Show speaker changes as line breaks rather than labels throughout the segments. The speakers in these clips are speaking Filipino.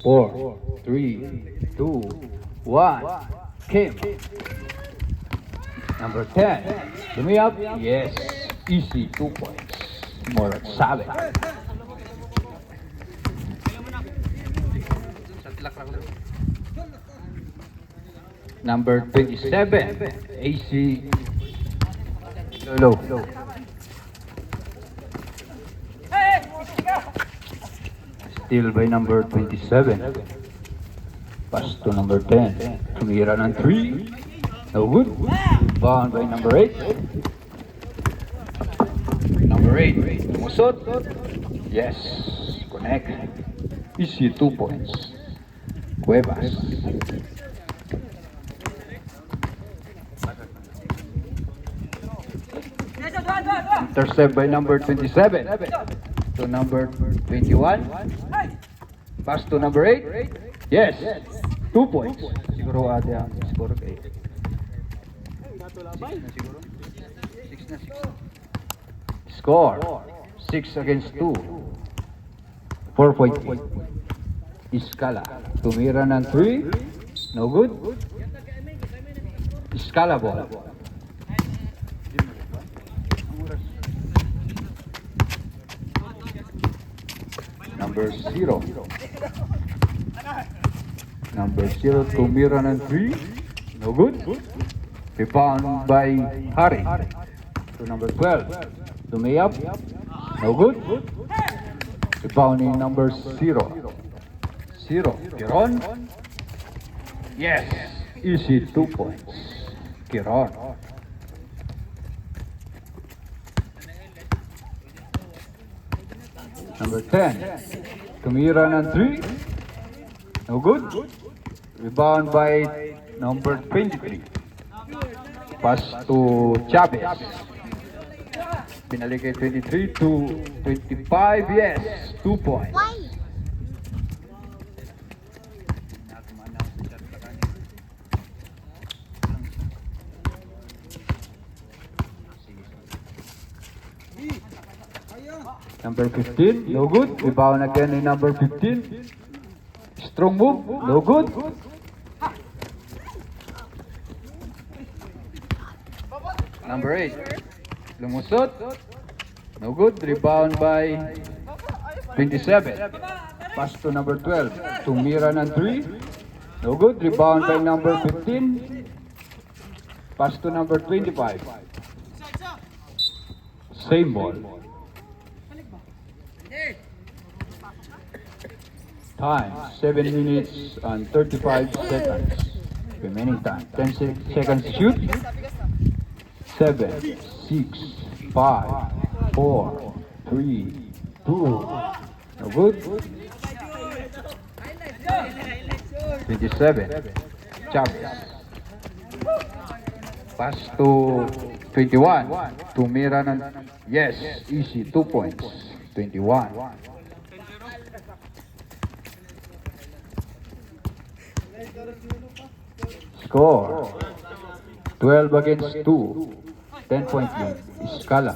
4, 3, 2, 1. Kim. Number 10. Dumi up. Yes. Easy. 2 points. More at 7. Number 27. AC. Low. Still by number 27. Pass to number 10. Tumira ng 3. No good. Bound by number 8. Number 8. Tumusot. Yes. Connect. Easy 2 points. Cuevas. Intercept by number 27. To number 21. Pass to number 8. Yes. 2 points. Siguro ate ang score kay 6 na 6. Score 6 against 2. 4-point. Iskala. Tumira ng 3. No good. Iskala ball. Number 0. Number 0, tumira ng 3. No good. Rebound by Hari. To number 12. Tumayap. No good. Rebounding number 0. Kiron. Yes. Easy 2 points. Kiron. Number 10. Tumira ng 3. No good. Rebound by number 23. Pass to Chavez. Pinalik kay 23 to 25. Yes. 2 points. Number 15, no good. Rebound again in number 15. Strong move, no good. Number 8, lumusot. No good. Rebound by 27. Pass to number 12. Tumira ng 3. No good. Rebound by number 15. Pass to number 25. Same ball. Time, 7 minutes and 35 seconds. Remaining time, 10 seconds to shoot. 7, 6, 5, 4, 3, 2. No good. 27. Chavez. Pass to 21. Tumira ng, yes, easy, 2 points. 21. Score 12 against 2. 10-point lead. Iskala.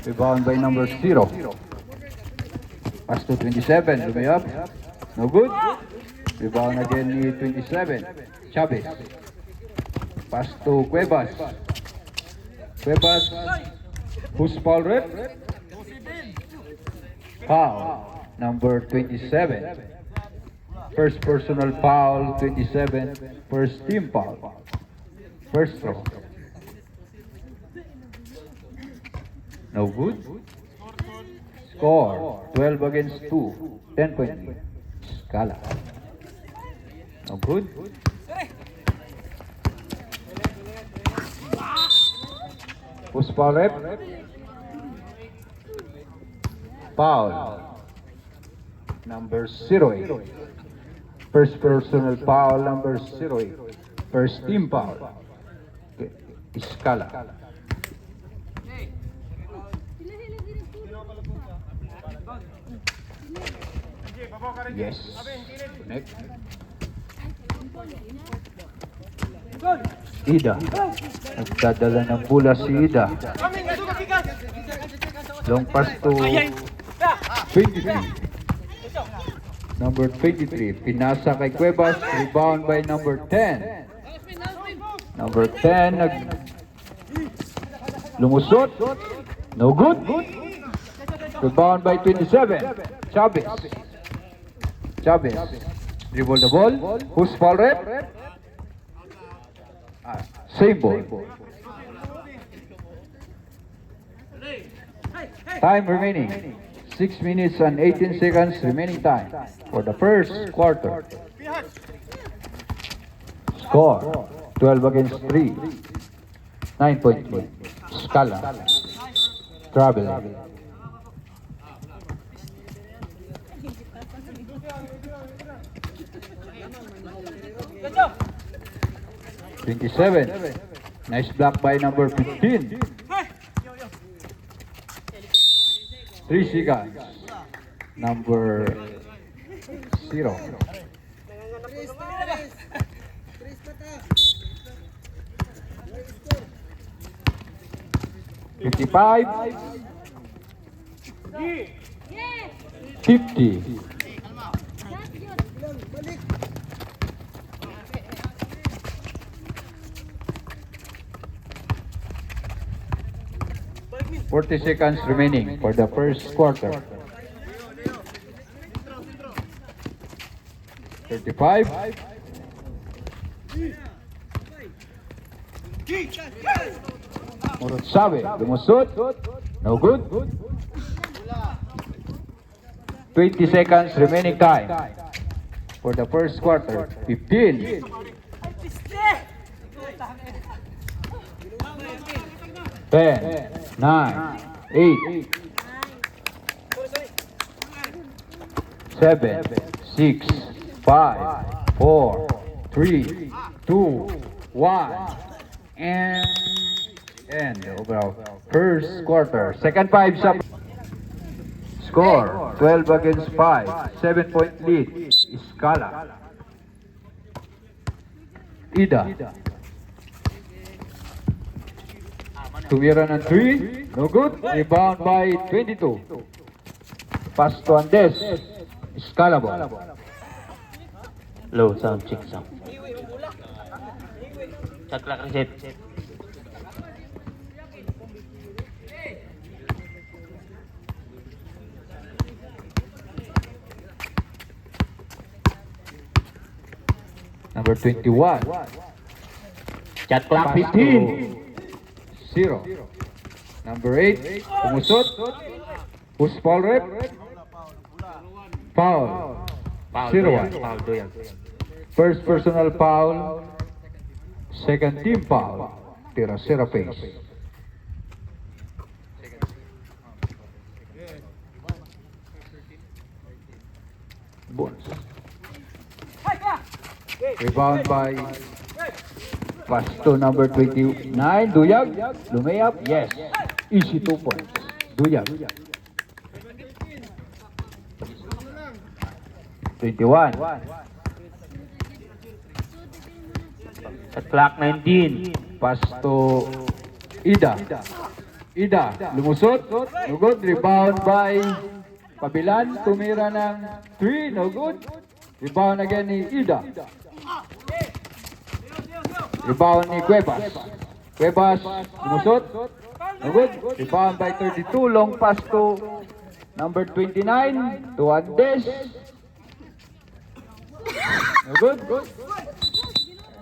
Rebound by number 0. Pass to 27. Lumayap. No good. Rebound again ni 27. Chavez. Pass to Cuevas. Who's foul rep? Foul. Number 27. First personal foul, 27. First team foul. First throw. No good. Score 12 against 2. 10-point lead. Scala. No good. Who's foul rep? Foul. Number 08. First personal foul, number 08. First team foul. Okay. Iskala. Yes. Next. Ida. Nagdadala ng bola si Ida. Long pass to 23. Number 23. Pinasa kay Cuevas. Rebound by number 10. Number 10. Lumusot. No good. Rebound by 27. Chavez. Chavez. Dribble the ball. Who's foul rep? Same ball. Time remaining. 6 minutes and 18 seconds remaining time for the first quarter. Score 12 against 3. 9.3. Scala. Traveling. $27. Nice block by number 15. 3 seconds. Number 0. $55. 50. $40 seconds remaining for the first quarter. 35. Murutsabe, lumusot. No good. 20 seconds remaining time for the first quarter. 15. 10, 9, 8, 7, 6, 5, 4, 3, 2, 1, and overall first quarter. Second 5 sub. Score 12 against 5. 7-point lead. Scala. Ida. Tumira ng 3. No good. Rebound by 22. Pass to Andes. Scala ball.
Low sound, check sound. Caklak reset.
Number 21.
Chat clock
Pass
15.
0. Number 8. Pumusot. Who's foul rep? Foul.
Foul
0-1.
Foul doyan.
First personal foul. Second team foul. Tira Seraphis. Bonus. Rebound by pass to number 29. Duyag. Lumayap. Yes. Easy 2 points. Duyag. 21.
Chat clock 19.
Pass to Ida. Ida. Lumusot. No good. Rebound by Pabilan. Tumira ng 3. No good. Rebound again ni Ida. Rebound ni Cuevas. Cuevas. Lumusot. No good. Rebound by 32. Long pass to number 29. To Andes. No good.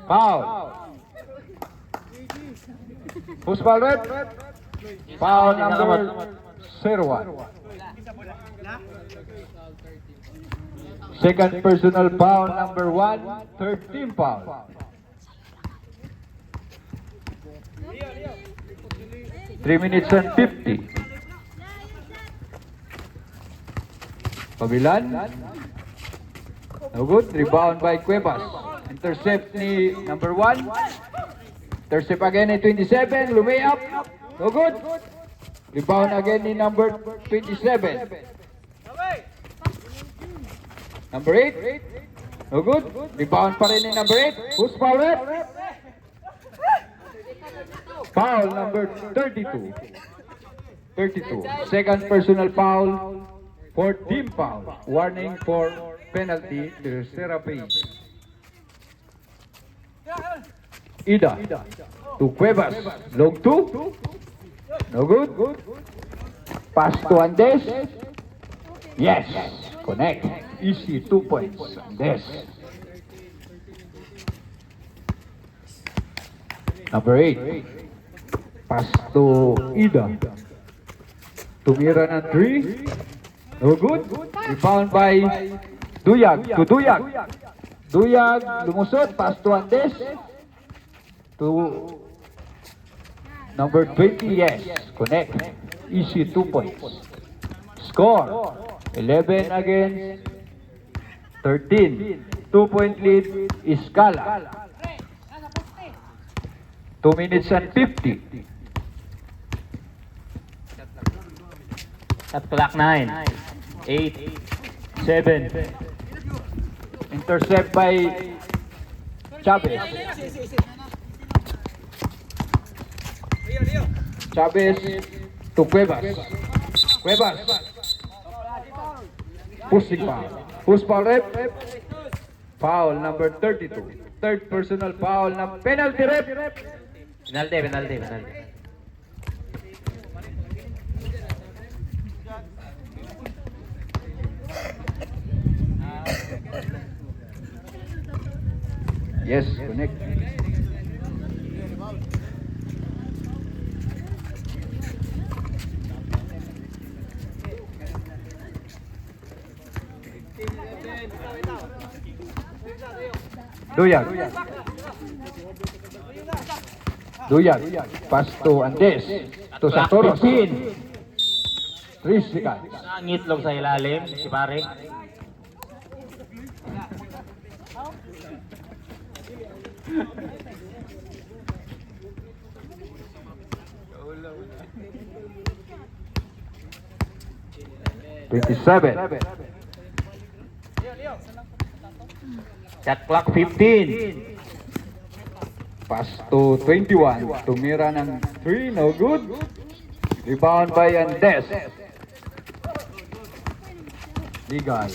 Foul. Who's foul rep? Foul number 01. Second personal foul number 1. Third team foul. 3 minutes and 50. Pabilan. No good. Rebound by Cuevas. Intercept ni number 1. Intercept again ni 27. Lumay up. No good. Rebound again ni number 27. Number 8. No good. Rebound pa rin ni number 8. Who's foul rep? Foul number 32. 32. Second personal foul for team foul. Warning for penalty to Serapis. Ida to Cuevas. Long two. No good. Pass to Andes. Yes. Connect. Easy 2 points. Andes. Number 8. Pass to Ida. Tumira ng 3. No good. Rebound by Duyag. To Duyag. Duyag lumusot. Pass to Andes. To number 20. Yes. Connect. Easy 2 points. Score. 11 against 13. 2-point lead. Iskala. 2 minutes and 50.
Shot clock 9. 8. 7.
Intercept by Chavez. Chavez to Cuevas. Cuevas. Pushing foul. Push foul rep. Foul number 32. Third personal foul na penalty rep.
Penalty.
Yes, connect. Duyag. Pass to Andes. To
Clock
Santoros.
15.
3 seconds.
Ang itlog sa ilalim, si pare. Shot clock 15.
Pass to 21. Tumira ng 3. No good. Rebound by Andes. Legal.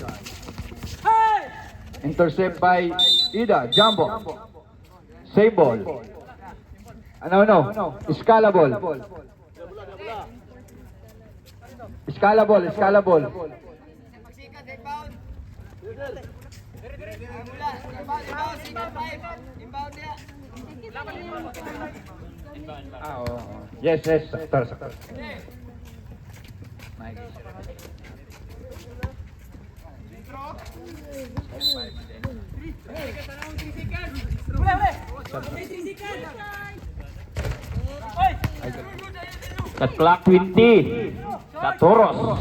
Intercept by Ida. Jumbo. Save ball. Ano? Scalable. Yes. Saktor.
Shot clock 20. Santoros.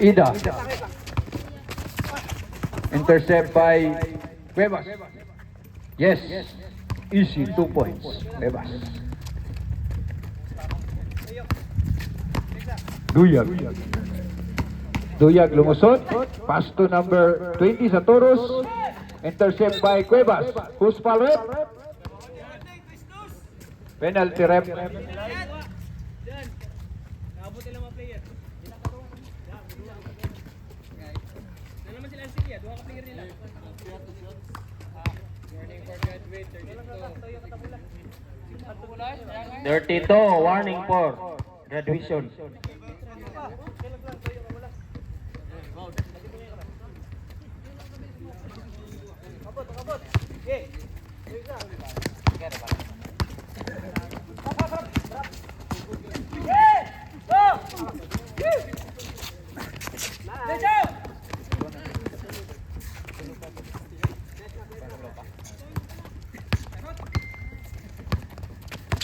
Ida. Intercept by Cuevas. Yes. Easy 2 points. Cuevas. Duyag lumusot. Pass to number 20 sa Toros. Intercept by Cuevas. Who's foul rep? Penalty rep.
Dirty-2, warning for graduation.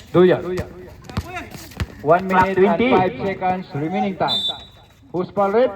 Duyag. 1 minute and
20.
5 seconds remaining time. Who's foul rep?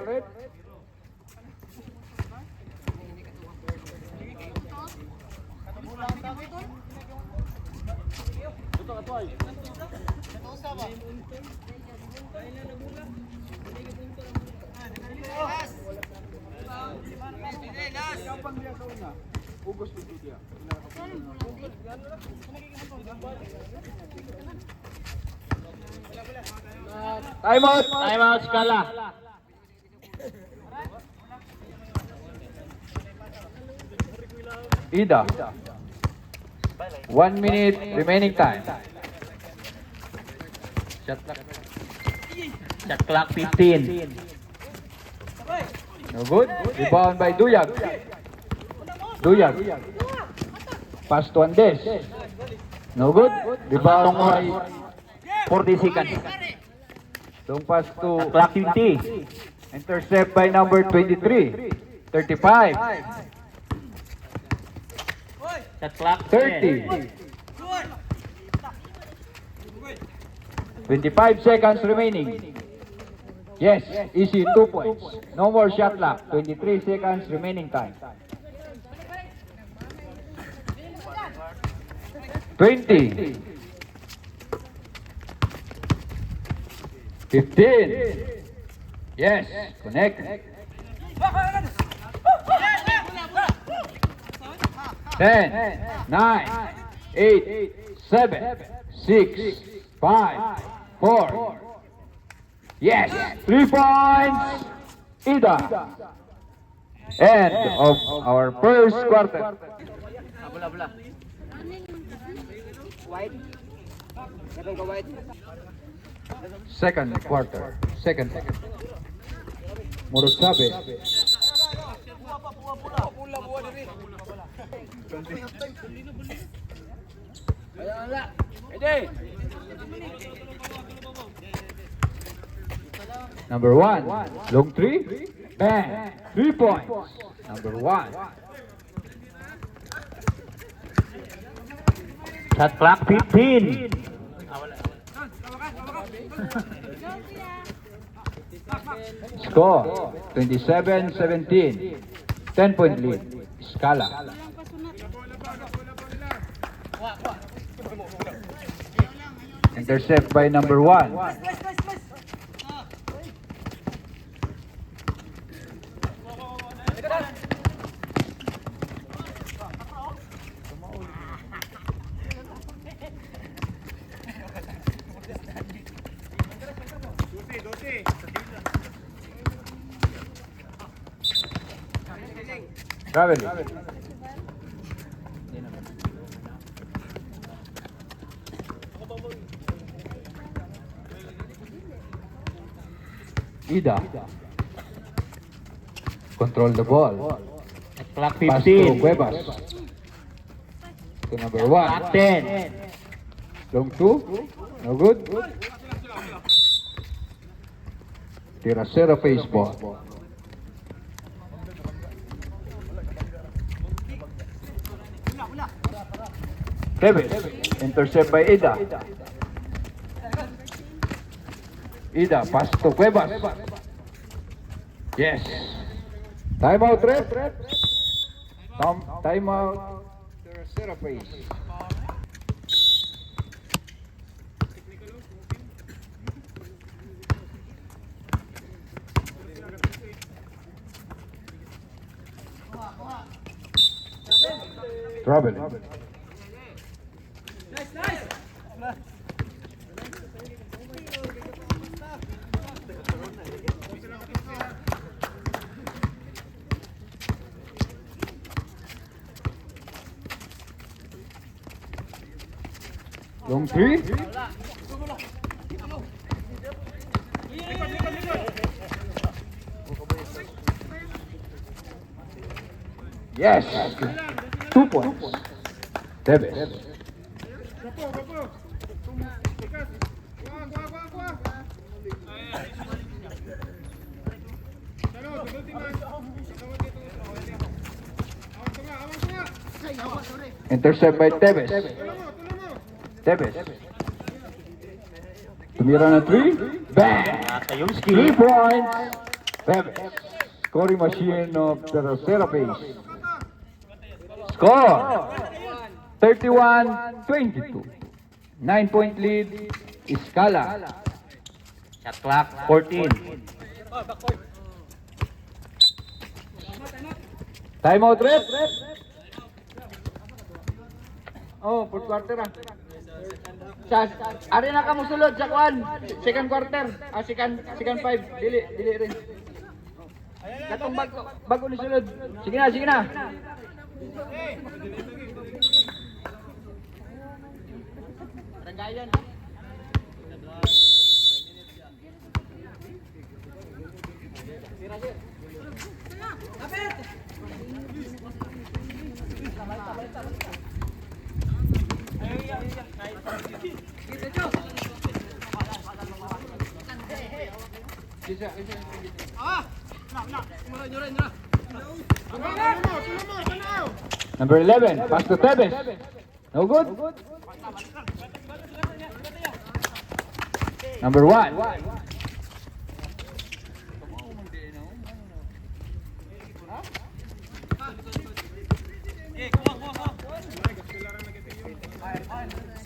Time out.
Time out, Skala.
Ida. 1 minute remaining time. Shot clock.
Shot clock 15.
No good. Rebound by Duyag. Duyag. Pass to Andes. No good. Rebound by
40 seconds.
long pass to
Shot clock 50.
intercept by number 23. 35.
Shot clock
30. 25 seconds remaining. Yes, easy 2 points. No more shot clock. 23 seconds remaining time. 20. 15. Yes, connect. 10, 9, 8, 7, 6, 5, 4. Yes, 3 points. Ida. End of our first quarter. Second quarter. Second. Murugsabe. Number 1, long 3, bang, 3 points. Number 1.
Shot clock 15.
Score 27-17. 10-point lead. Scala. Intercept by number 1. Travel. Ida. Control the ball.
Shot clock
Pass to
15.
Cuevas. To number 1.
Clock 10.
Long 2. No good. Tiracero face ball. Davis. Intercept by Ida. Ida. Pass to Cuevas. Yes. Timeout, ref. Timeout. Tiracero face. Trouble. Long 3. Yes. 2 points. Davis. Intercept by Tevez. Tevez. Tumira na 3. Bang! 3
Sayumski.
points. Tevez. Scoring machine of the Rosero Pace. Score 31-22. 9-point lead. Scala.
Shot clock 14.
Time out, ref. Oh, fourth quarter ah. Ari na ka mo sulod sa kwan. Second quarter. Second 5. Dili rin. Katong bago ni sulod. Sige na. Ranggayan. Number 11, pass to Tevez. No good. Number 1.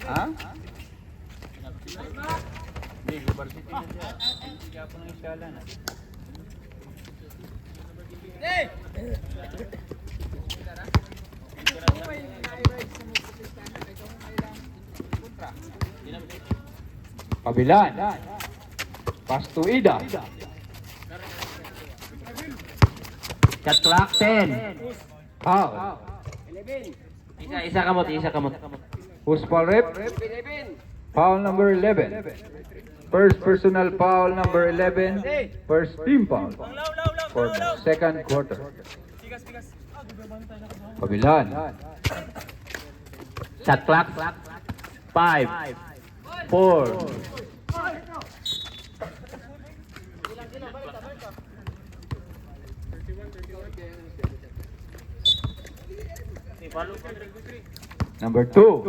Ha? Hindi, varsity na siya. Hindi ka po ng isala na. Pabilan. Pass to Ida.
Shot clock 10.
Foul.
Isa kamot.
Who's foul rep? Foul number 11. First personal foul number 11. First team foul for the second quarter. Pabilan.
Shot clock 5, 4.
Number 2.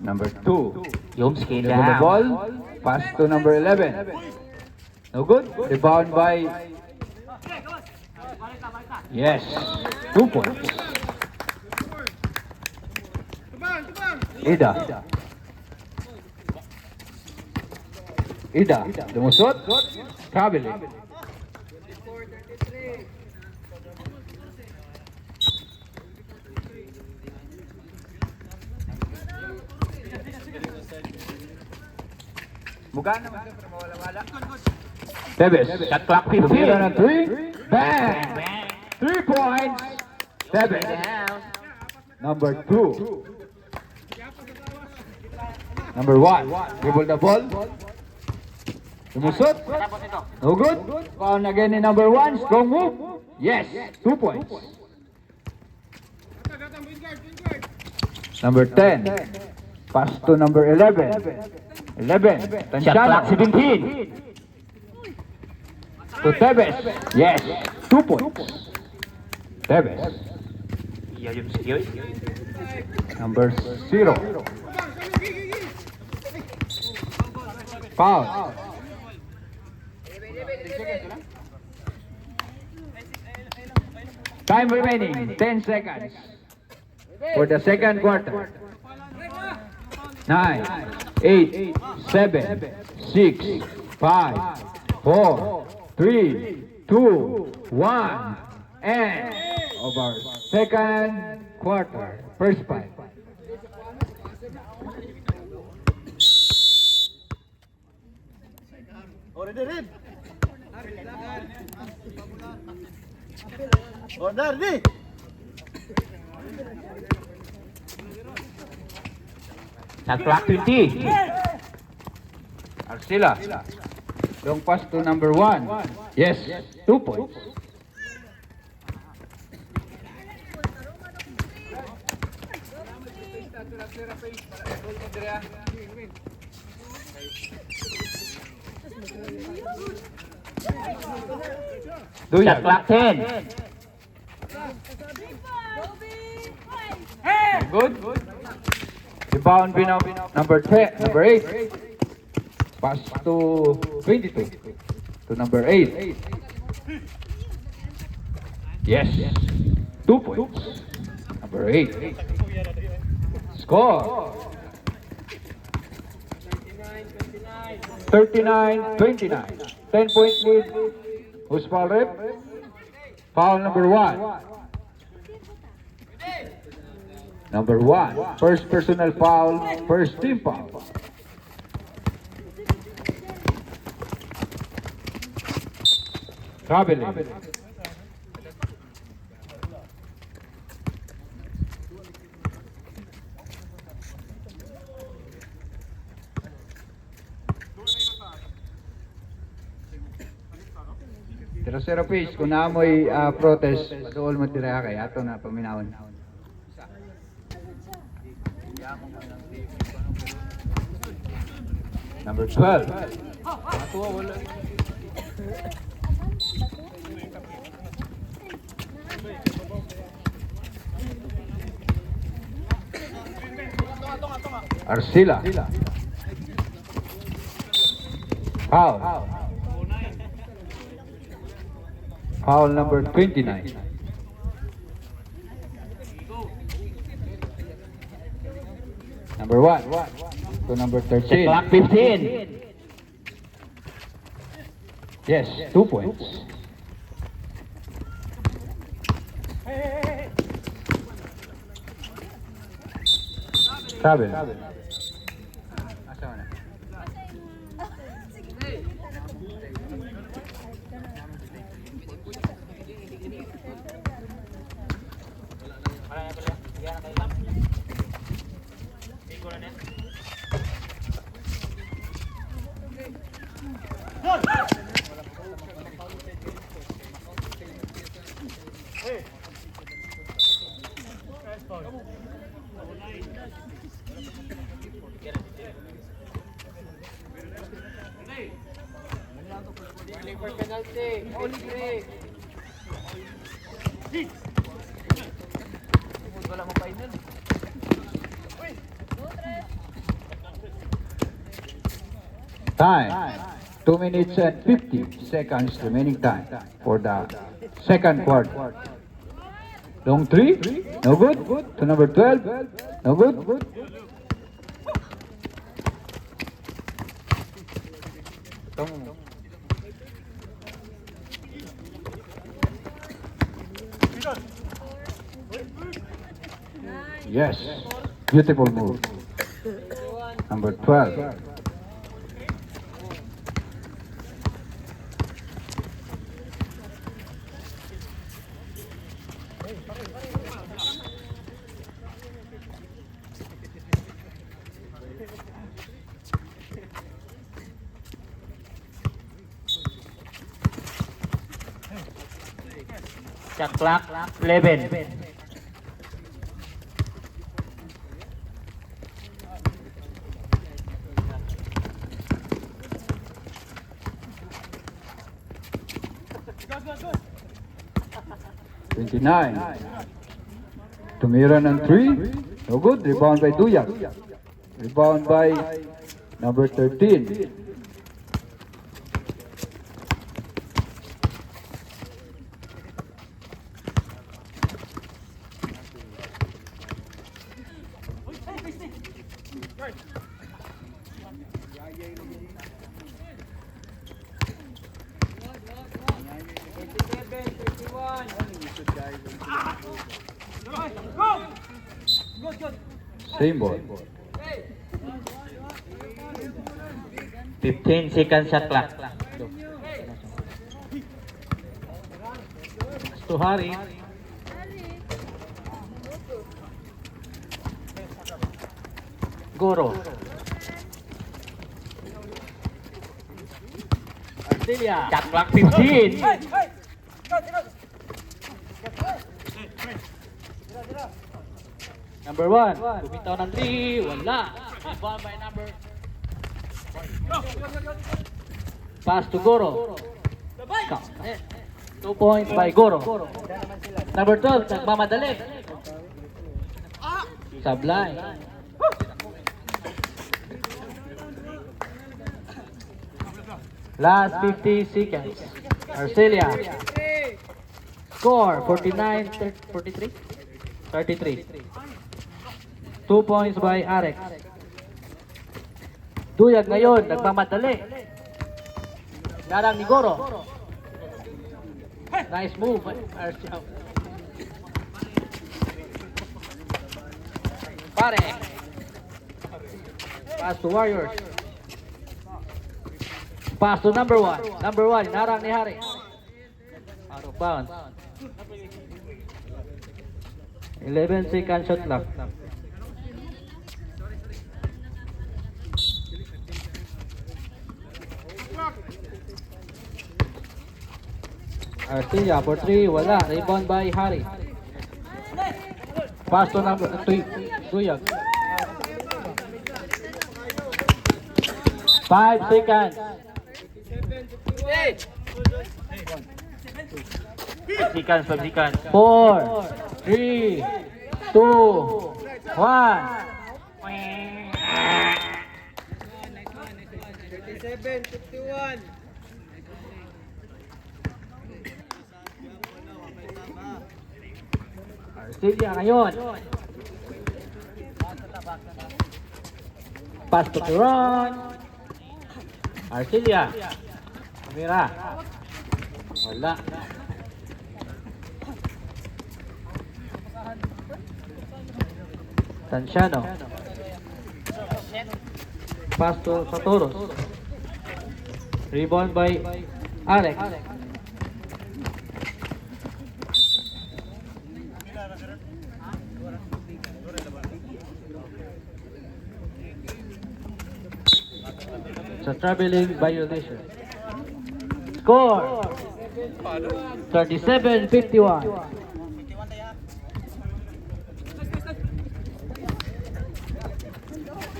Number 2.
Yomski in the
Dribble the
house.
ball. Pass to number 11. No good. Rebound by... Yes. 2 points. Ida. Lumusot. Traveling. Buka naman siyempre mawala-wala. Tevez.
Shot clock 15.
Tumira ng 3. Bang! 3 points. Tevez. Number 2. Number 1. Dribble the ball. Lumusot. No good. Foul again in number 1. Strong move. Yes. 2 points. Number 10. Pass to number 11. 11.
Shot clock
Tanciano.
17.
To Tevez. Yes. 2 points. Tevez. Number 0. Foul. Time remaining. 10 seconds. For the second quarter. 9, 8, 7, 6, 5, 4, 3, 2, 1, and over second quarter. First 5.
Order di.
Shot clock 20.
Arcila. Long pass to number 1. Yes, 2 points.
Shot clock 10.
Good. Rebound number 10, number 8. Pass to 22. To number 8. Yes. 2 points. Number 8. Score. 39-29. 10-point lead. Who's foul rep? Foul number 1. Number 1. First personal foul, first team foul. Traveling. Pero Sir Rapiz, kung naamoy protest, doon mo tira kay ato na paminawan. Number 12. Arcila. Foul. Foul number 29. Number 1 to number 13.
Clock 15.
Yes, 2 points. Travel. Asa na? Time. 2 minutes and 50 seconds remaining time for the second quarter. Long 3. No good. To number 12. No good. Yes. Beautiful move. Number 12.
Shot clock 11.
Nine. Tumiran ng 3. No good. Rebound by Duyag. Rebound by number 13. Same ball.
15 seconds shot clock. To Hari. Goro. Arcelia. Shot clock 15. Number 1. Bumitaw ng 3. Wala. Rebound by number. Pass to Goro. 2 points by Goro. Number 12. Nagmamadali. Sablay. Last 50 seconds. Arcelia. Score 43. 2 points by Arex. Duyag ngayon, nagmamadali. Garang ni Goro. Nice move. Arcel. Pare. Pass to Warriors. Pass to number 1. Number 1, narang ni Hari. Out of bounds. 11 second shot clock. Arcilla for 3, wala. Rebound by Hari. Pass to number 3, Tuyag. 5 seconds. 5 seconds. 4, 3, 2, 1.
37-51.
Arcilla ngayon. Pass to Turon. Arcilla. Kamera. Wala. Tanciano. Pass to Satoros. Rebound by Alex. It's a traveling violation. Score 37-51.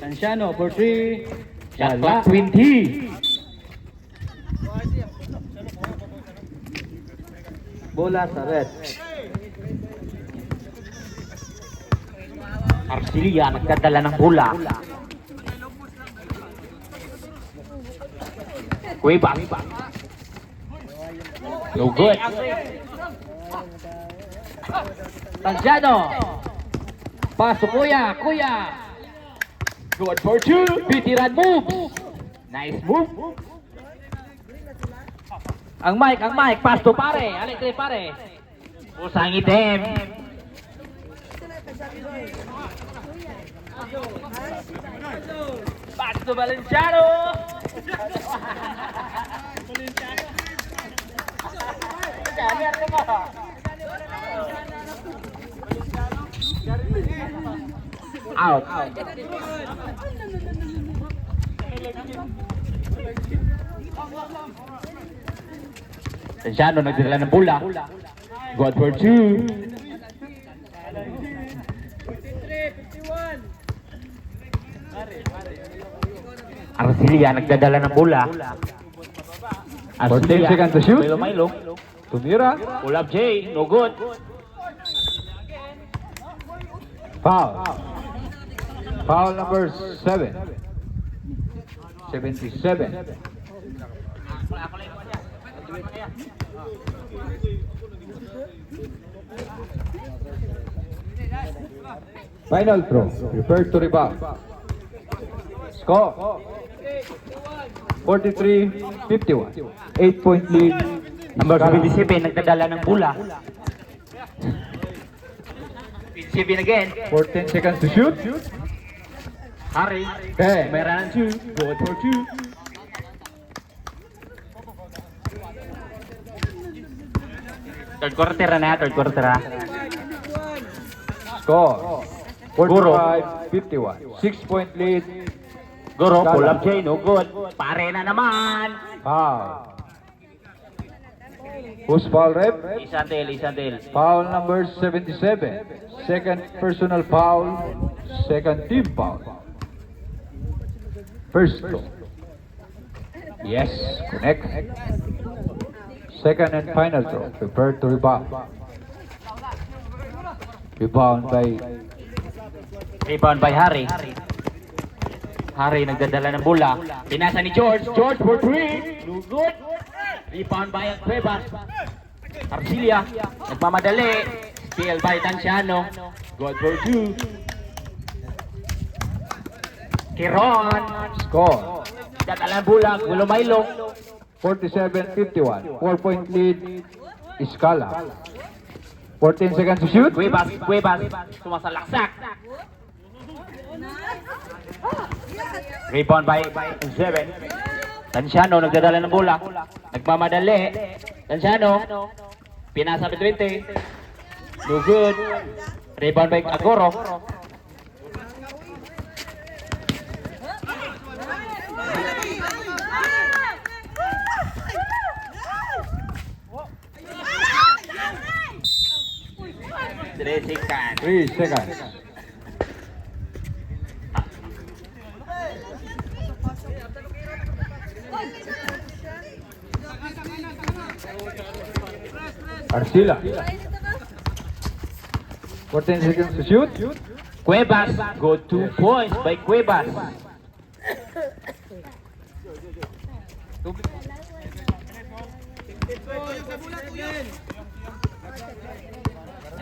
Tanciano for 3. Shot clock 20. Bola sa red. Arcilla nagdadala ng bola. Way back. No good. Tanciano. Pass to Kuya. Good for 2. Bitiran moves. Nice move. Ang Mike. Pass to Pare. Alik kay Pare. Pusang itim. Pass to Valenciano. Out. Tanciano nagdala ng bola. Good for 2. Arcilla nagdadala ng bola.
14 seconds to shoot.
Milo.
Tumira.
Pull up J. No good.
Foul. Foul number 7. 77. Final throw. Prepare to rebound. Score 43-51. 8-point lead.
Number 27 nagdadala ng bola. 27 again.
14 seconds to shoot.
Hari.
Okay.
Meron ng 2. Good for 2. Third quarter na.
Score 45-51. 6-point lead.
Guro, pull up J. No good. Pare na naman.
Foul. Who's foul rep?
Isandel.
Foul number 77. Second personal foul. Second team foul. First throw. Yes, connect. Second and final throw. Prepare to rebound. Rebound
Rebound by Hari. Hari nagdadala ng bola. Pinasa ni George. George for 3. No good. Rebound by Cuevas. Arcilla. Nagmamadali. Steal by Tanciano. Good for 2. Kiron.
score.
Dadala ng bola. Gulo Milo.
47-51. 4-point lead. Escala. 14 seconds to shoot.
Cuevas, sumasalaksak. Rebound by 7. Tanciano nagdadala ng bola. Nagmamadali. Tanciano. Pinasa by 20. No good. Rebound by Agoro. Sikan.
3 seconds. Arcila. 14 seconds to shoot.
Cuevas. Go 2 points by Cuevas.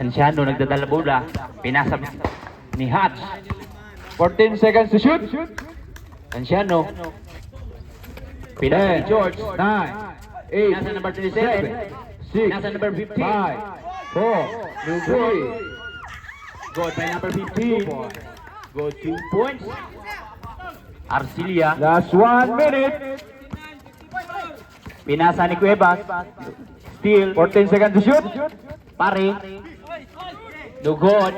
Tanciano nagdadala bola. Pinasa ni Hatch.
14 seconds to shoot.
Tanciano. Pinasa ni
10,
George.
9, 8,
Pinasa number 27.
6,
Pinasa number 15.
5, 4, 3.
Good by number 15. Go 2 points. Arcilia.
Last 1 minute.
Pinasa ni Cuevas. Steal.
14 seconds to shoot.
Pare. No good.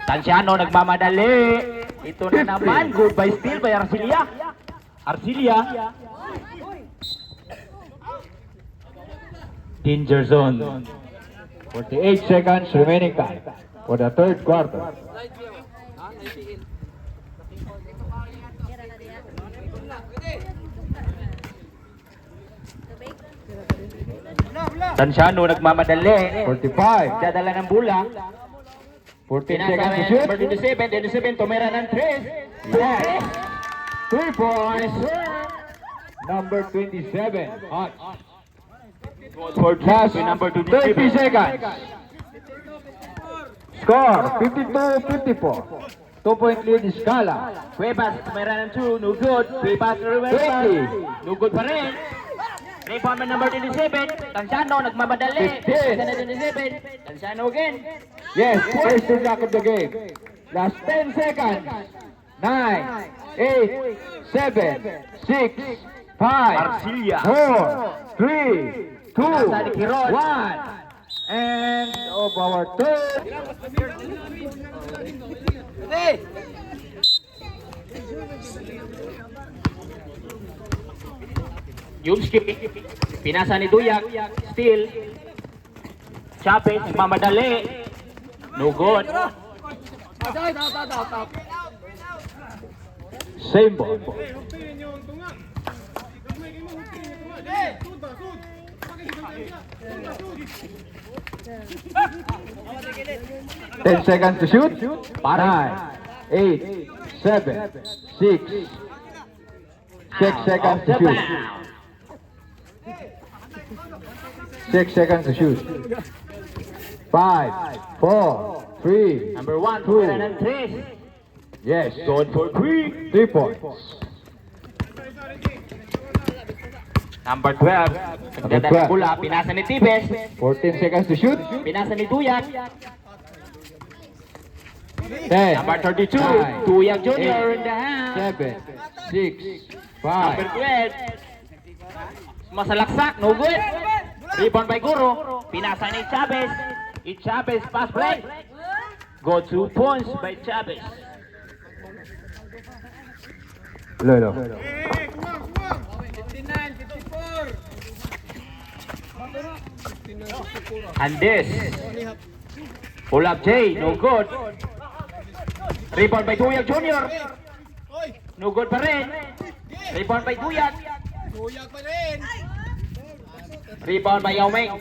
Tanciano nagmamadali. Ito na naman. Good by steal by Arcilia. Arcilia. Danger zone.
48 seconds remaining time for the third quarter.
Tanciano nagmamadali.
45.
Dadala ng bola.
14 seconds to shoot.
Number 27. Tumira ng 3.
Yes. 3 points. Number 27. Hot.
For
Last
number
30
27.
seconds. Score 52-54. 2-point lead Escala.
Cuevas, tumira ng 2. No good. Cuevas,
20.
no good pa rin. Rebound by number 27. Tanciano nagmamadali.
15.
Pinasa na 27. Tanciano again.
Yes, first turn back of the game. Last 10 seconds. 9, 8, 7, 6, 5,
Arcilia.
4, 3, 2,
Pinasa ni Quirón.
1. And of our third.
Yumski. Pinasa ni Duyak. Steal. Chavez, nagmamadali. No good.
Same ball. Ten seconds to shoot. 9, 8, 7, 6, 6 seconds to shoot. 6 seconds to shoot. 5, 4, 3.
Number 1,
Two.
tumira ng 3.
Yes.
Good for 3.
3 points.
Number 12. Nagdadala ng bola. Pinasa ni Tibes.
14 seconds to shoot.
Pinasa ni Duyak.
10,
Number 32.
Nine.
Duyak Jr. in the house.
7, 6,
Number
5.
12. Masalaksak. No good. Rebound by Guro. Pinasa ni Chavez. Chavez pass play. Go 2 points by Chavez.
Lolo.
59, 54.
Andes. Pull up J. No good. Rebound by Duyak Jr. No good pa rin. Rebound by Duyak.
Kuyak pa rin.
Rebound by Yao Ming.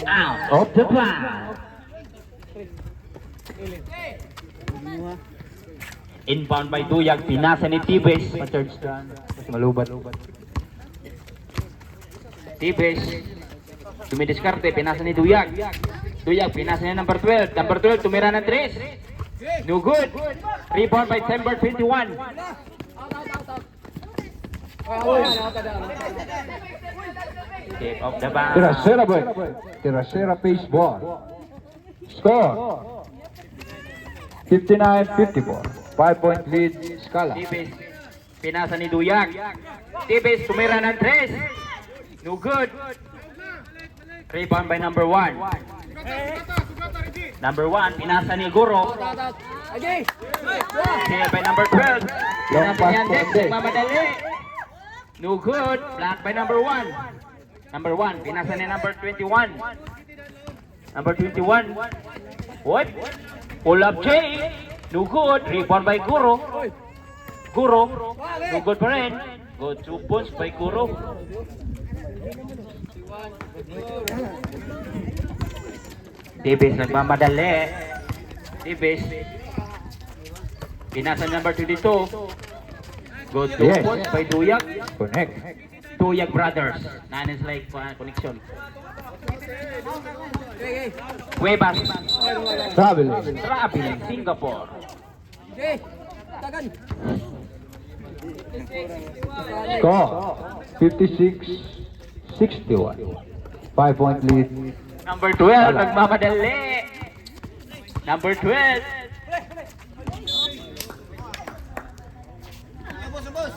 Out of the plan. Inbound by Duyak. Pinasa ni Tibes.
Third stand. Mas malubat.
Tibes. Dumidiskarte, pinasa ni Duyag. Duyag, pinasa niya number 12. Number 12, tumira ng 3. No good. Rebound by number 21. Tip of the bounce.
Teracera break. Teracera pace ball. Score. 59-54. 5-point lead, Scala.
Tibis, pinasa ni Duyag. Tibis, tumira ng 3. No good. Rebound by number 1. Number 1, pinasa ni Guro. Steal by number 12.
Long
Pinasa
pass
ni Andes,
to Andes.
nagmamadali. No good. Blocked by number 1. Number 1, pinasa ni number 21. Number 21. What? Pull up J. No good. Rebound by Guro. Guro. No good pa rin. Good 2 points by Guro. Tibis nagmamadali. Tibis. Pinasa number 22. Good 2
Yes.
points by Duyag.
Connect.
Duyag Brothers. Nanis like connection. Cuevas.
Traveling.
Traveling Singapore.
Score. 56-61. 5-point lead.
Number 12 nagmamadali. Number 12.
Boss.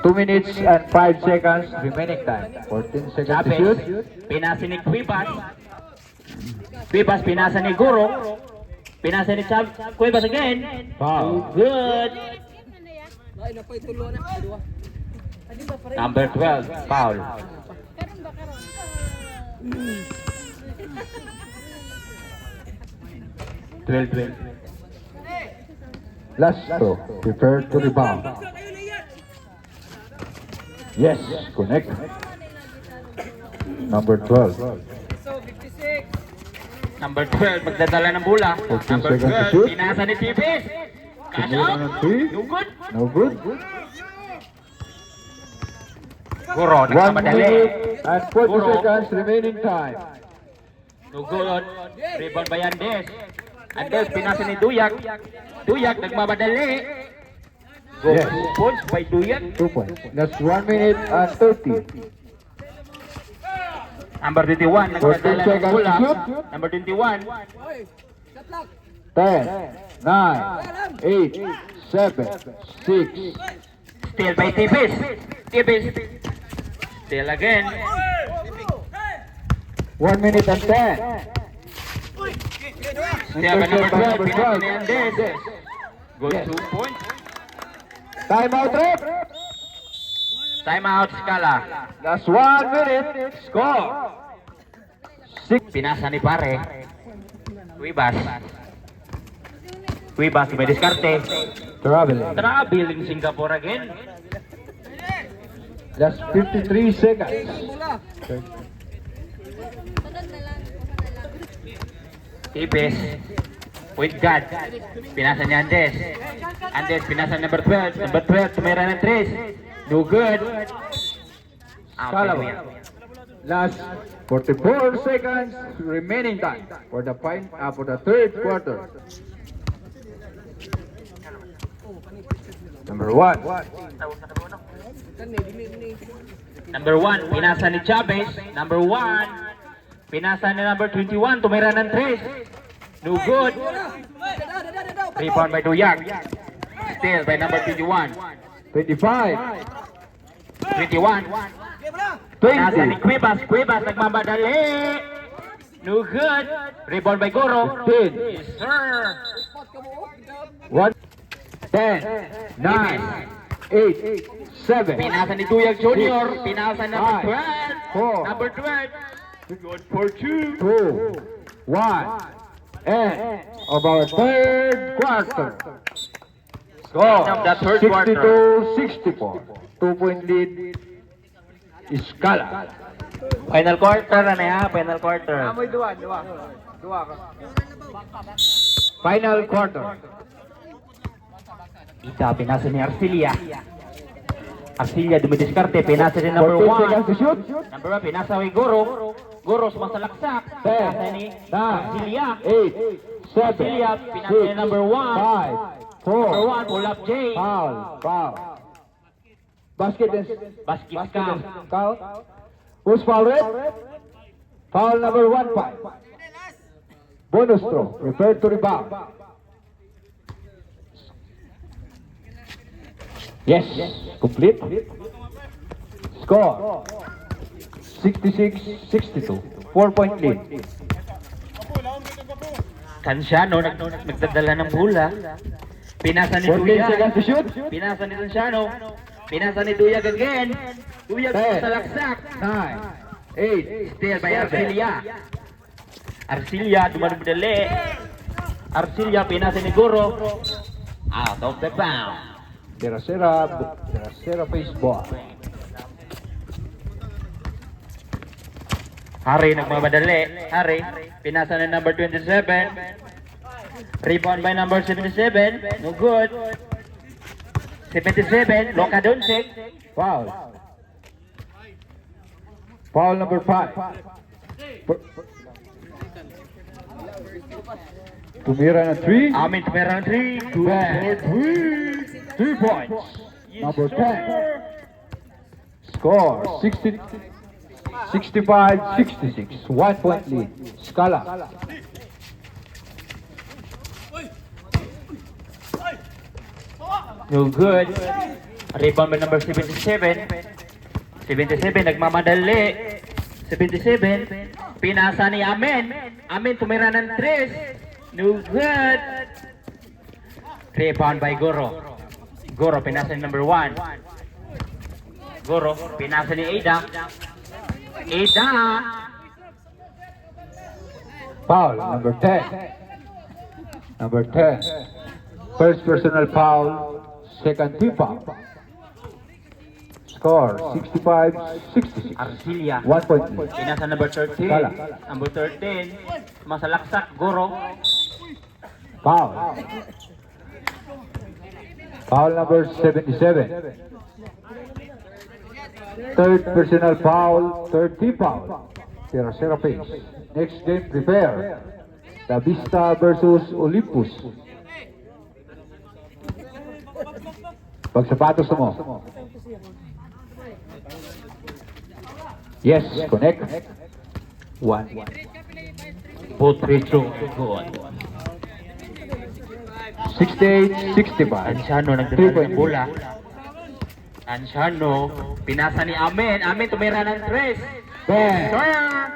2 minutes and 5 seconds remaining time. 14 seconds to
Chavez.
shoot.
Pinasa ni Cuevas. Cuevas pinasa ni Guro. Pinasa ni Cuevas again.
Foul.
Good. Number 12. Foul.
Karon ba karon?
12-12.
Last throw. Prepare to rebound. Yes, connect. Number 12.
Number 12, magdadala ng bola.
14
Number
seconds to
12,
shoot.
pinasa ni Tibis. Cash
Tumira
out.
ng 3.
No good.
No good.
Guro,
1
nagkamadali.
minute and 40
Guro.
seconds remaining time.
No good. Rebound by Andes. Andes, pinasa ni Duyag. Duyag, nagmamadali. Go
Yes.
2 points by Duyag.
2 points. That's 1 minute and 30.
Number 21, nagdadala ng
seconds
bola.
to shoot.
Number 21.
10, 9, 8, 7, 6.
Steal by Tibis. Tibis. Steal again.
1 minute and 10.
Steal by number 12.
Number
Pinasa
12.
ni Andes. Go
Yes.
2 points.
Time out, ref.
Timeout, Scala.
That's 1 minute. Score. 6.
Pinasa ni Pare. Cuevas. Cuevas, may diskarte.
Traveling.
Traveling Singapore again.
That's 53 seconds.
Sunod na lang.
Tibis. Point guard. Pinasa ni Andes. Andes, pinasa number 12. Number 12, tumira ng 3. No good.
Scalawa. Last 44 seconds remaining time for the third quarter. Number 1.
Number 1, pinasa ni Chavez. Number 1, pinasa ni number 21. Tumira ng 3. No good. Rebound by Duyag. Still by number 21.
25.
21. Pinasa ni
20.
Cuevas. Cuevas, nagmamadali. No good. Rebound by Goro.
10.
Yes, sir.
1. 10. 9. 8. 7.
Pinasa ni Duyag Jr. Pinasa ni number 12.
4.
Number 12. Good for 2.
2. 1. End of our third quarter. Score.
End of the third quarter.
62-64. 2-point lead. Scala.
Final quarter na ya. Final quarter.
Dua ka.
Final quarter.
Ida, pinasa ni Arcilia. Arcilia dumidiskarte, pinasa ni number
14 seconds to
1.
shoot.
Number 1, pinasa kay Goro. Goro sumasalaksak. Pinasa ni
10, 9,
Arcilia.
8, 7,
Arcilia, pinasa ni number 1.
5,
Number
4,
1, pull up J.
foul. Basket and
Basket count.
count. Who's foul red? Foul number 1-5. Bonus throw. Refer to rebound. Yes, complete. Score 66-62. 4-point lead.
Tanciano nagdadala ng bola. Pinasa ni
14
Duyag.
seconds to shoot.
Pinasa ni Tanciano. Pinasa ni Duyag again. Duyag
10,
salaksak.
9, 8,
Still by Arcilia. Arcilia dumadali. Arcilia pinasa ni Goro. Out of the bound.
Tercera baseball.
Hari nagmamadali. Hari pinasa ni number 27. Rebound by number 77. No good. 77. Luka Doncic.
Foul. Foul number 5. Tumira ng 3.
Amin tumira ng 3.
Bang. 3 points. Number 10. Score 65-66. 1-point lead. Scala.
No good. Rebound by number 77. 77 nagmamadali. 77 pinasa ni Amin. Amin tumira ng 3. No good. Rebound by Goro. Goro pinasa ni number 1. Goro pinasa ni Ada. Ada.
Foul number 10. Number 10. First personal foul. Second team foul. Score 65-66.
Arcilia.
1-point lead.
Pinasa number 13.
Kala.
Number 13. Masalaksak. Goro.
Foul. Foul number 77. Third personal foul, third team foul. Tercera pace. Next game, prepare. La Vista versus Olympus. Pagsapatos mo. Yes, connect. 1.
Both free throw. Good.
68-65.
Anciano nagdadala ng bola. Anciano, pinasa ni Amin. Amin tumira ng 3.
Bang!
Sir!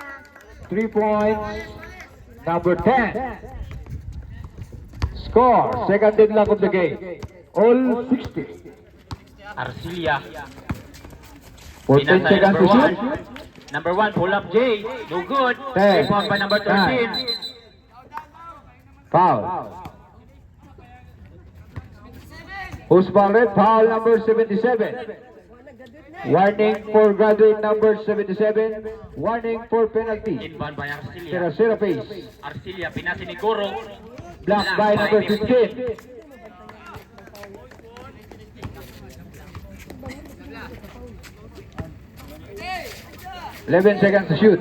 3 points. Number 10. Score. Second deadlock of the game. All 60.
Arcilia.
14
Pinasa ni
seconds
number
to
1.
shoot.
Number 1, pull up J. No good.
10,
Rebound by number 13.
9. Foul. Who's fouled? Foul number 77. Warning for graduate number 77. Warning for penalty.
Inbound by Arcilia.
Tercera pace.
Arcilia, pinasa ni Goro.
Blocked by number 15. 11 seconds to shoot.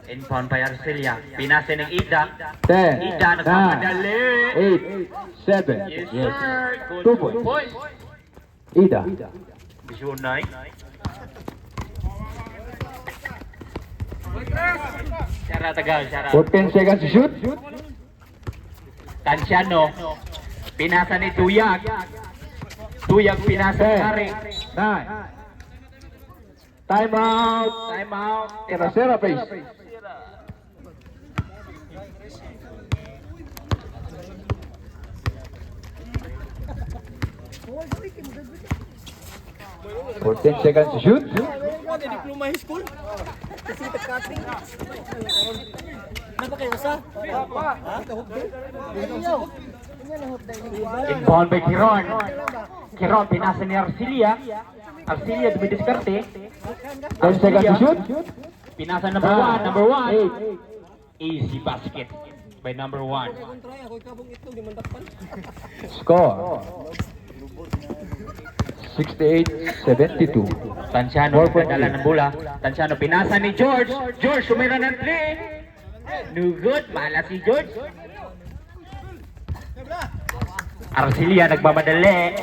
Inbound by Arcilia. Pinasa ng Ida.
10,
Ida,
9,
nagmamadali.
8, 7.
Yes, sir. Good.
2
2
points.
points.
Ida.
Bisunay. Syara Tagal, Syara.
14 seconds to shoot.
Tanciano. Pinasa ni Tuyag. Tuyag pinasa ni Hari.
9. Time out.
Time out.
Tercera pace. Fourteen seconds to shoot.
Diploma high school. Kasi cutting. Napa kayo sa?
Inbound by Kiron. Kiron pinasa ni Arcilia. Arcilia dumidiskarte.
10 seconds to shoot.
Pinasa number 1. Number 1. Easy basket by by number 1.
Kontra ako kabong ito di mandakpan.
Score 68-72.
Tanciano nagdadala ng bola. Tanciano pinasa ni George. George tumira ng 3. No good. Malas si George. Arcilia nagmamadali.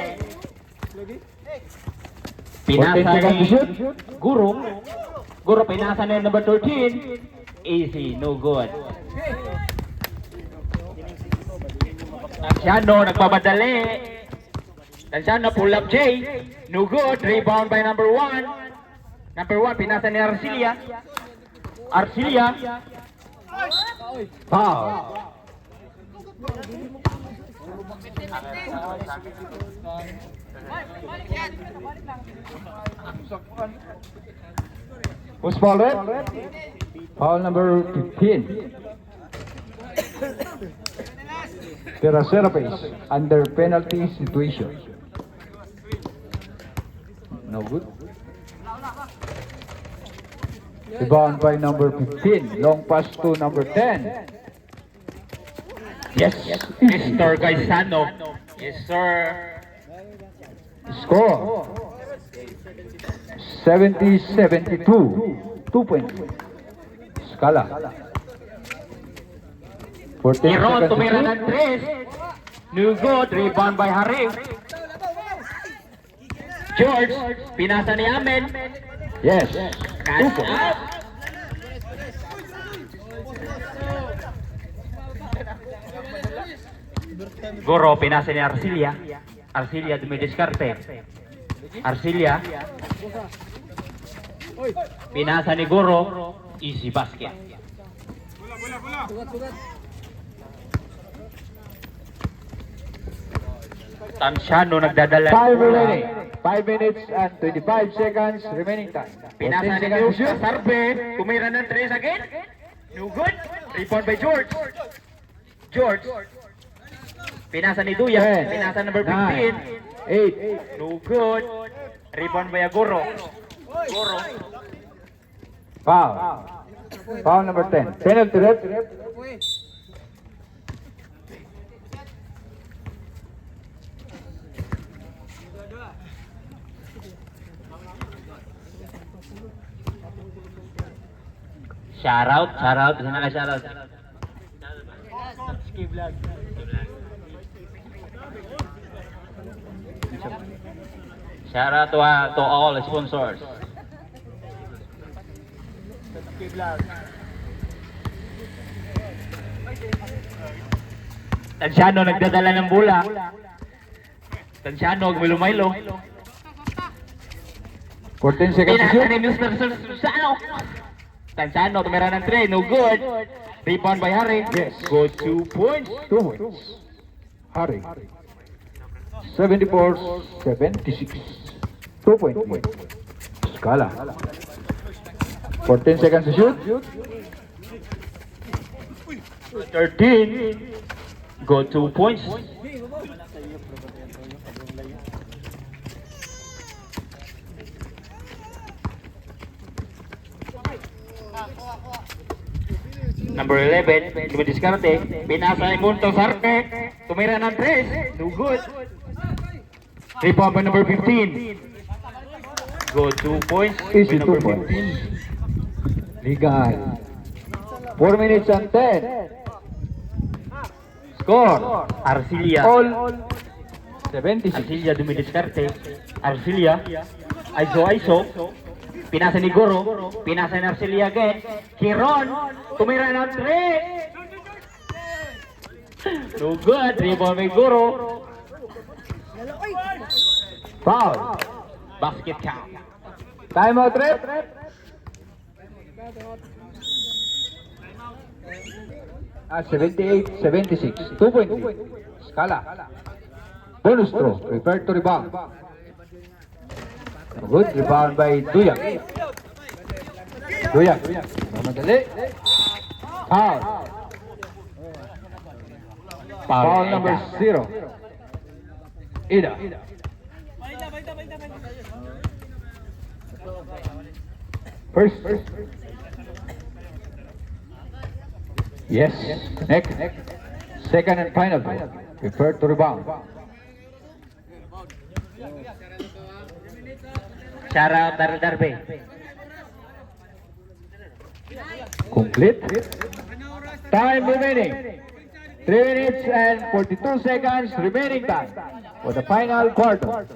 Pinasa
14 seconds to
ni
shoot.
Guro. Guro pinasa ni number 13. Easy. No good. Tanciano nagmamadali. Tanciano pull up J. No good. Rebound by number 1. Number 1 pinasa ni Arcilia. Arcilia.
Foul. Who's foul red? Foul number 15. Tira Serapis under penalty situation. No good. Rebound by number 15. Long pass to number 10.
Yes, Mr. Gaisano. Yes, sir.
Score 70-72. 2 points. Skala. 14
Iron
seconds to
tumira
shoot.
ng 3. No good. Rebound by Harif. George, pinasa ni Amen.
Yes.
Catch up. Goro, pinasa ni Arcilia. Arcilia dumidiskarte. Arcilia. Pinasa ni Goro. Easy basket. Tanciano nagdadala.
5 remaining. 5 minutes and 25 seconds remaining time.
Pinasa
14
ni
seconds to
Luke
shoot.
Sarbe. Tumira ng 3 again. No good. Rebound by George. George. Pinasa ni Duya.
10,
Pinasa number
9,
15.
8.
No good. Rebound by Agoro. Goro.
Foul. Foul number 10. Penalty rep.
Shout out. Sana ka shout out. Shout out to all sponsors. Tanciano nagdadala ng bola. Tanciano gumilo-milo.
14 seconds to
Pinasa
shoot.
ni Mr. Susano. Tanciano tumira ng 3. No good. Rebound by Harry.
Yes.
Go 2 points.
2 points. Hurry. 74-76. 2 point lead. Skala. 14 seconds to shoot.
13. Go 2 points. Number 11, dumidiskarte. Pinasa ni Munto Sarpe. Tumira ng 3. No good. Rebound by number 15. Go 2 points.
Easy
by number
2 points.
15.
Legal. 4 minutes and 10. Score.
Arcilia.
All 76.
Arcilia dumidiskarte. Arcilia. Aiso. Pinasa ni Goro. Pinasa ni Arcilia again. Kiron. Tumira ng 3. No good. Rebound by Goro.
Foul.
Basket count.
Timeout rep. Ah, 78-76. 2 point lead. Skala. Bonus throw. Prepare to rebound. Good. Rebound by Duyak. Mamadali. Foul. Foul number 0. Ida. First. Yes. Next. Second and final ball. Prepare to rebound.
Shout out Darbe.
Complete. Time remaining. 3 minutes and 42 seconds remaining time for the final quarter.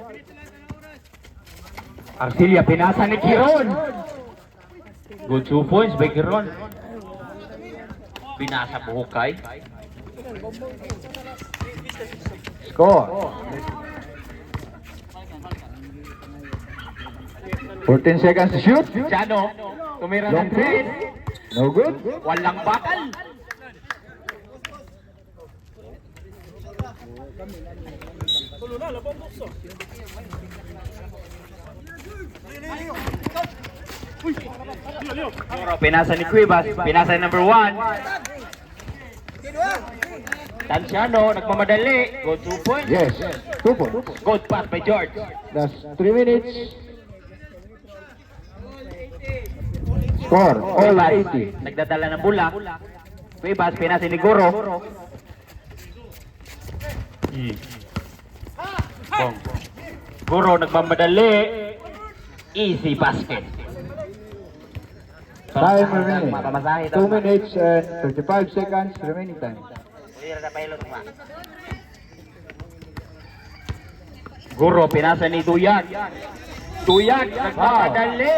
Arcilia pinasa ni Kiron. Good 2 points by Kiron. Pinasa buhukay.
Score. 14 seconds to shoot.
Jano, tumira
Long
ng 3.
three. No good.
Walang bakal. Pinasa ni Cuevas, pinasa ni number 1. Tanciano, nagmamadali. Good 2 points.
Yes. 2 points.
Good pass by George.
That's 3 minutes. Score. All 80.
Nagdadala ng bola. Cuevas, pinasa ni Guro. Bong. Guro, nagmamadali. Easy basket.
Time remaining.
Mapamasahe
2 minutes and 35 seconds remaining time.
Guro, pinasa ni Tuyag. Tuyag, nagmamadali.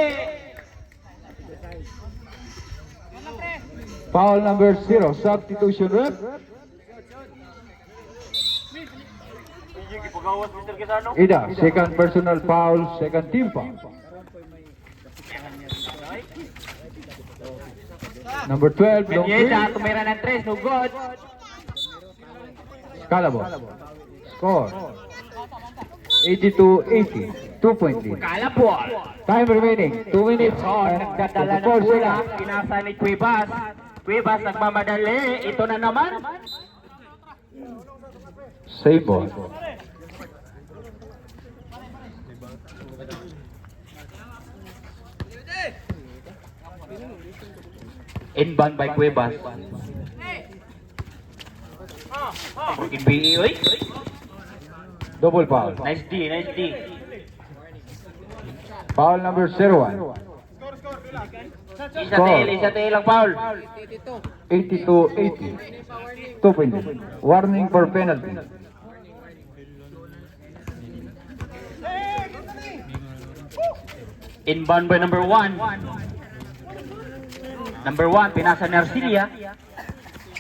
Foul number 0. Substitution rep. Ida, second personal foul, second team foul. Number 12, long
Peñeda,
three.
tumira ng 3, no good.
Calabo. Score. 82-80. 2-point lead.
Kalapol.
Time remaining. 2 minutes
Oh,
and
nagdadala ng
44
bola.
seconds.
Pinasa ni Cuevas. Cuevas, nagmamadali. Ito na naman.
Same ball.
Inbound by Cuevas. Broken BE, oy.
Double foul.
Nice D, nice D.
Foul number 01.
Isa tail ang foul.
82-80. 2-point lead. Warning for penalty.
Inbound by number 1. Number 1, pinasa ni Arcilia.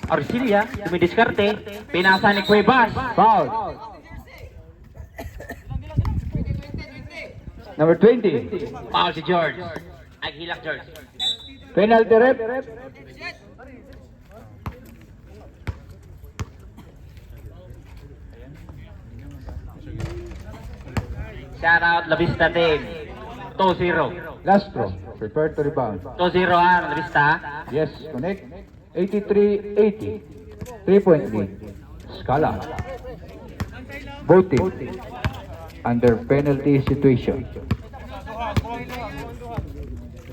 Arcilia, tumidiskarte. Pinasa ni Cuevas.
Foul. Number 20.
Foul si George. Ay, hilak George.
Penalty rep.
Shout out La Vista team. 2-0.
Lastro. Prepare to rebound.
2-0 La Vista.
Yes, connect. 83-80. 3-point lead. Scala. Both teams under penalty situation.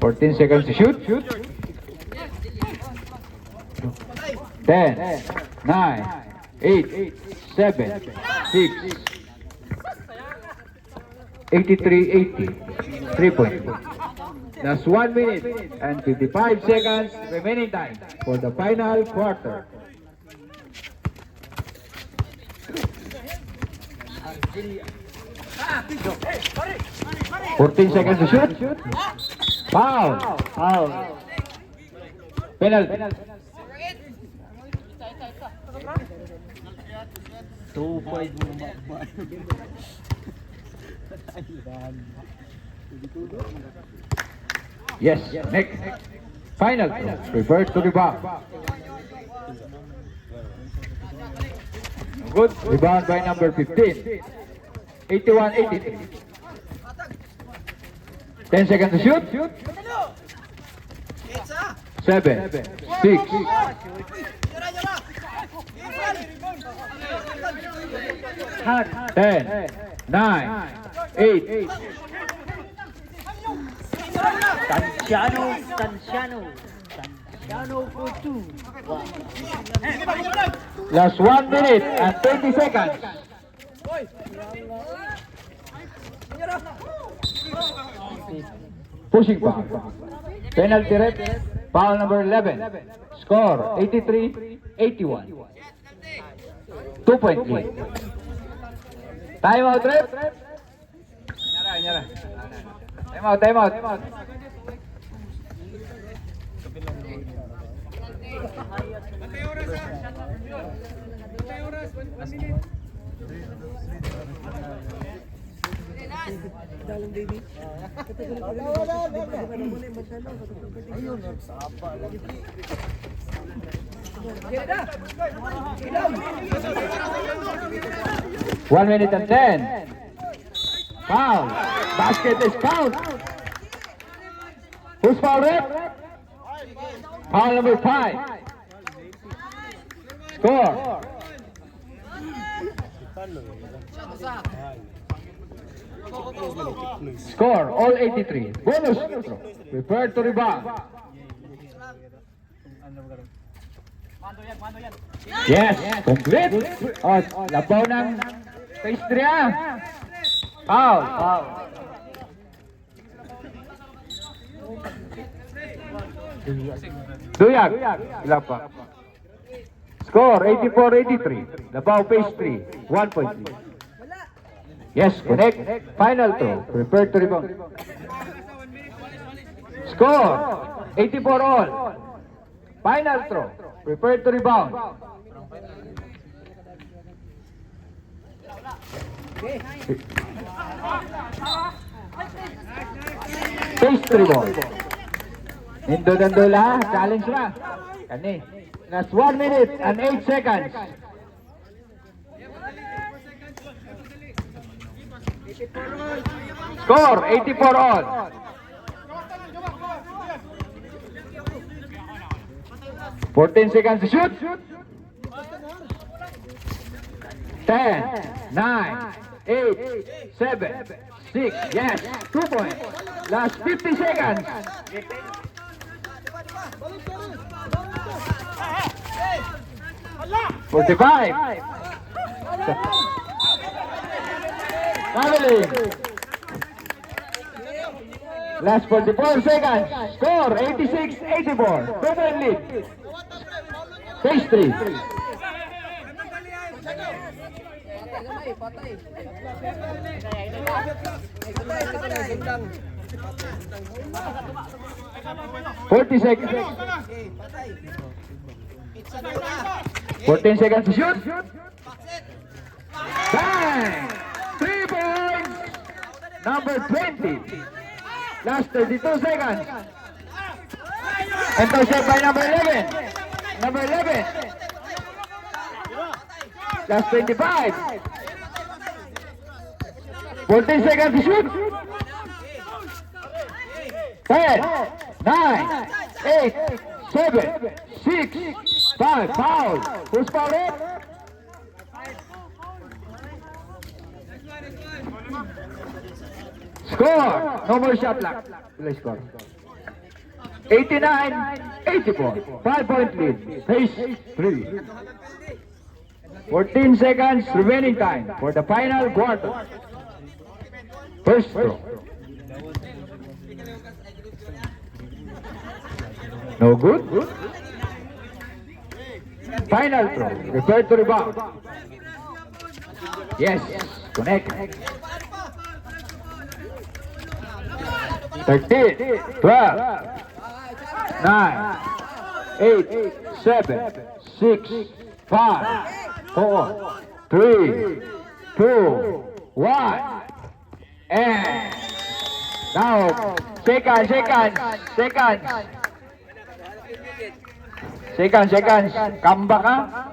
14 seconds to shoot. 10, 9, 8, 7, 6, 83-80. 3-point lead. That's 1 minute and 55 seconds remaining time for the final quarter. Fourteen seconds to shoot. Foul. Foul. Penalty.
2 points.
Yes. Next. Final. Reverse to rebound. Good. Rebound by number 15. 81-83. 10 seconds to shoot. 7, 6, 10, 9, 8,
Tanciano.
Last 1 minute and 20 seconds. Pushing foul. Penalty rep. Foul number 11. Score 83-81. 2-point lead. Time out rep. Nyara. Time out.
Dalang baby. Ayun, sapa lagi.
1 minute and 10. Foul. Basket is fouled. Who's foul rep? Foul number 5. Score. Score all 83. Bonus. Prepare to rebound. Yes, complete. Oh, labaw ng pastry ah. Foul. Duyag. Ilan pa? Score 84-83. Labaw pastry. 1 point lead. Yes, connect. Final throw. Prepare to rebound. Score 84 all. Final throw. Prepare to rebound. Pastry ball. Indo-dandola. Challenge na. Kani. Last 1 minute and 8 seconds. Score 84 all. Fourteen seconds to shoot. 10, 9, 8, 7, 6. Yes, 2 points. Last 50 seconds. $45. Traveling. Last 44 seconds. Score 86-84. 2-point lead. Pastry.
Patay.
40 seconds. 14 seconds to shoot. Bang! 3 points. Number 20. Last 32 seconds. Intercept by number 11. Number 11. Last 25. 14 seconds to shoot. 10, 9, 8, 7, 6, 5. Foul. Who's fouled it? Score. No more shot clock. Let's score. 89-84. 5-point lead. Pace 3. 14 seconds remaining time for the final quarter. First throw. No good. Final throw. Prepare to rebound. Yes. Connect. 13, 12, 9, 8, 7, 6, 5, 4, 3, 2, 1. And now, seconds. Comeback ha?